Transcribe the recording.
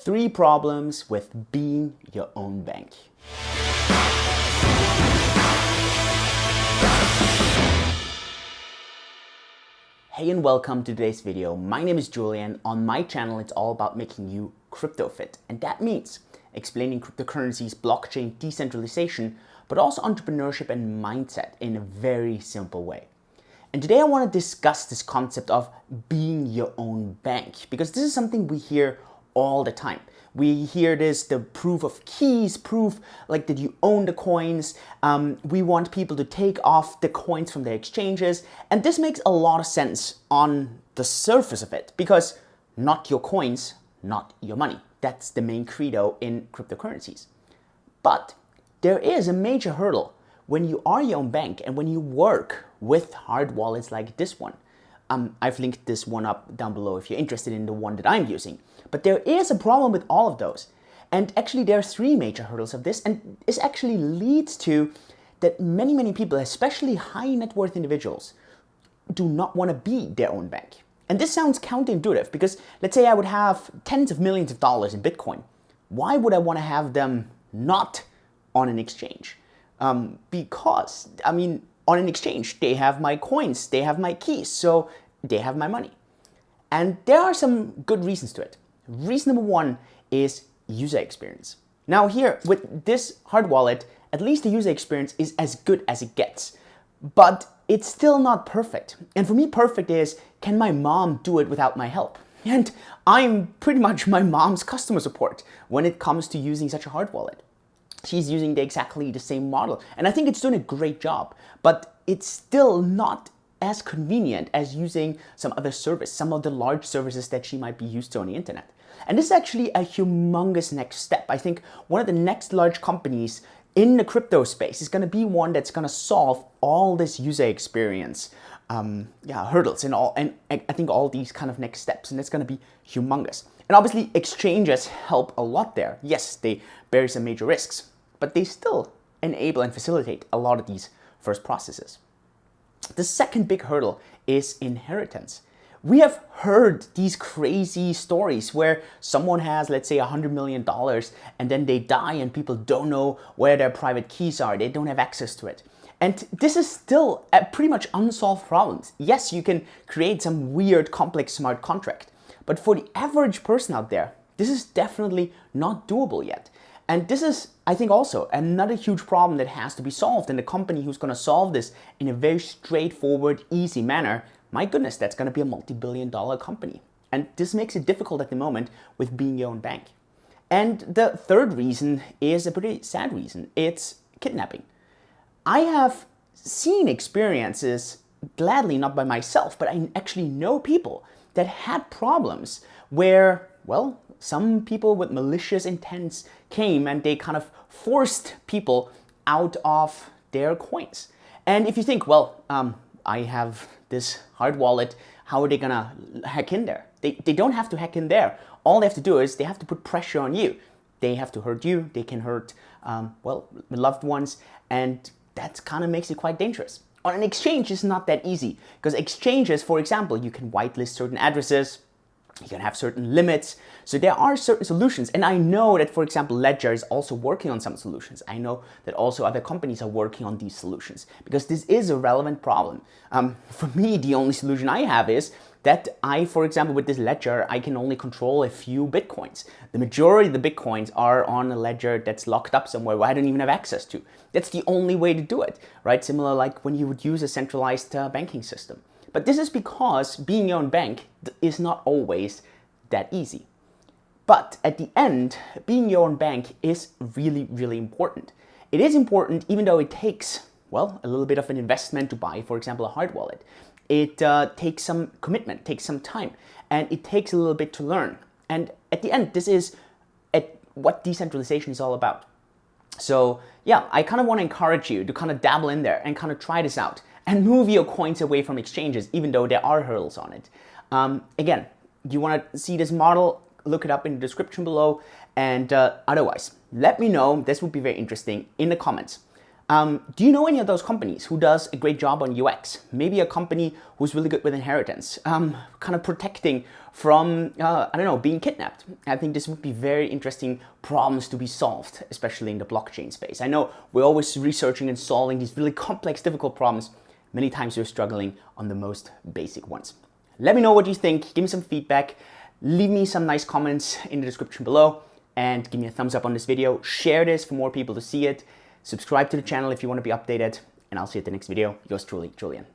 3 problems with being your own bank. Hey and welcome to today's video. My name is Julian. On my channel, it's all about making you crypto fit. And that means explaining cryptocurrencies, blockchain, decentralization, but also entrepreneurship and mindset in a very simple way. And today I want to discuss this concept of being your own bank, because this is something we hear all the time. We hear this, the proof of keys, proof like that you own the coins. We want people to take off the coins from their exchanges. And this makes a lot of sense on the surface of it, because not your coins, not your money. That's the main credo in cryptocurrencies. But there is a major hurdle when you are your own bank and when you work with hard wallets like this one. I've linked this one up down below if you're interested in the one that I'm using. But there is a problem with all of those. And actually there are 3 major hurdles of this, and this actually leads to that many people, especially high net worth individuals, do not want to be their own bank. And this sounds counterintuitive because let's say I would have tens of millions of dollars in Bitcoin. Why would I want to have them not on an exchange? Because, I mean, on an exchange, they have my coins, they have my keys, so they have my money. And there are some good reasons to it. Reason number 1 is user experience. Now here, with this hard wallet, at least the user experience is as good as it gets. But it's still not perfect. And for me, perfect is, can my mom do it without my help? And I'm pretty much my mom's customer support when it comes to using such a hard wallet. She's using exactly the same model, and I think it's doing a great job, but it's still not as convenient as using some other service, some of the large services that she might be used to on the internet. And this is actually a humongous next step. I think one of the next large companies in the crypto space is going to be one that's going to solve all this user experience hurdles and I think all these kind of next steps, and it's going to be humongous. And obviously exchanges help a lot there. Yes, they bear some major risks, but they still enable and facilitate a lot of these first processes. The second big hurdle is inheritance. We have heard these crazy stories where someone has, let's say, $100 million and then they die and people don't know where their private keys are. They don't have access to it. And this is still a pretty much unsolved problem. Yes, you can create some weird, complex smart contract, but for the average person out there, this is definitely not doable yet. And this is, I think, also another huge problem that has to be solved. And the company who's going to solve this in a very straightforward, easy manner, my goodness, that's going to be a multi-billion-dollar company. And this makes it difficult at the moment with being your own bank. And the third reason is a pretty sad reason. It's kidnapping. I have seen experiences, gladly not by myself, but I actually know people that had problems where, well, some people with malicious intents came and they kind of forced people out of their coins. And if you think, well, I have this hard wallet, how are they gonna hack in there? They don't have to hack in there. All they have to do is they have to put pressure on you. They have to hurt you. They can hurt, loved ones. And that kind of makes it quite dangerous. On an exchange, it's not that easy, because exchanges, for example, you can whitelist certain addresses, you can have certain limits. So there are certain solutions. And I know that, for example, Ledger is also working on some solutions. I know that also other companies are working on these solutions, because this is a relevant problem. For me, the only solution I have is that for example, with this ledger, I can only control a few Bitcoins. The majority of the Bitcoins are on a ledger that's locked up somewhere where I don't even have access to. That's the only way to do it, right? Similar like when you would use a centralized banking system. But this is because being your own bank is not always that easy. But at the end, being your own bank is really, really important. It is important even though it takes, well, a little bit of an investment to buy, for example, a hard wallet. It takes some commitment, takes some time, and it takes a little bit to learn. And at the end, this is what decentralization is all about. So yeah, I kind of want to encourage you to kind of dabble in there and kind of try this out and move your coins away from exchanges, even though there are hurdles on it. Again, you want to see this model, look it up in the description below. And otherwise, let me know, this would be very interesting, in the comments. Do you know any of those companies who does a great job on UX? Maybe a company who's really good with inheritance, kind of protecting from, I don't know, being kidnapped. I think this would be very interesting problems to be solved, especially in the blockchain space. I know we're always researching and solving these really complex, difficult problems. Many times we're struggling on the most basic ones. Let me know what you think. Give me some feedback. Leave me some nice comments in the description below and give me a thumbs up on this video. Share this for more people to see it. Subscribe to the channel if you want to be updated, and I'll see you at the next video. Yours truly, Julian.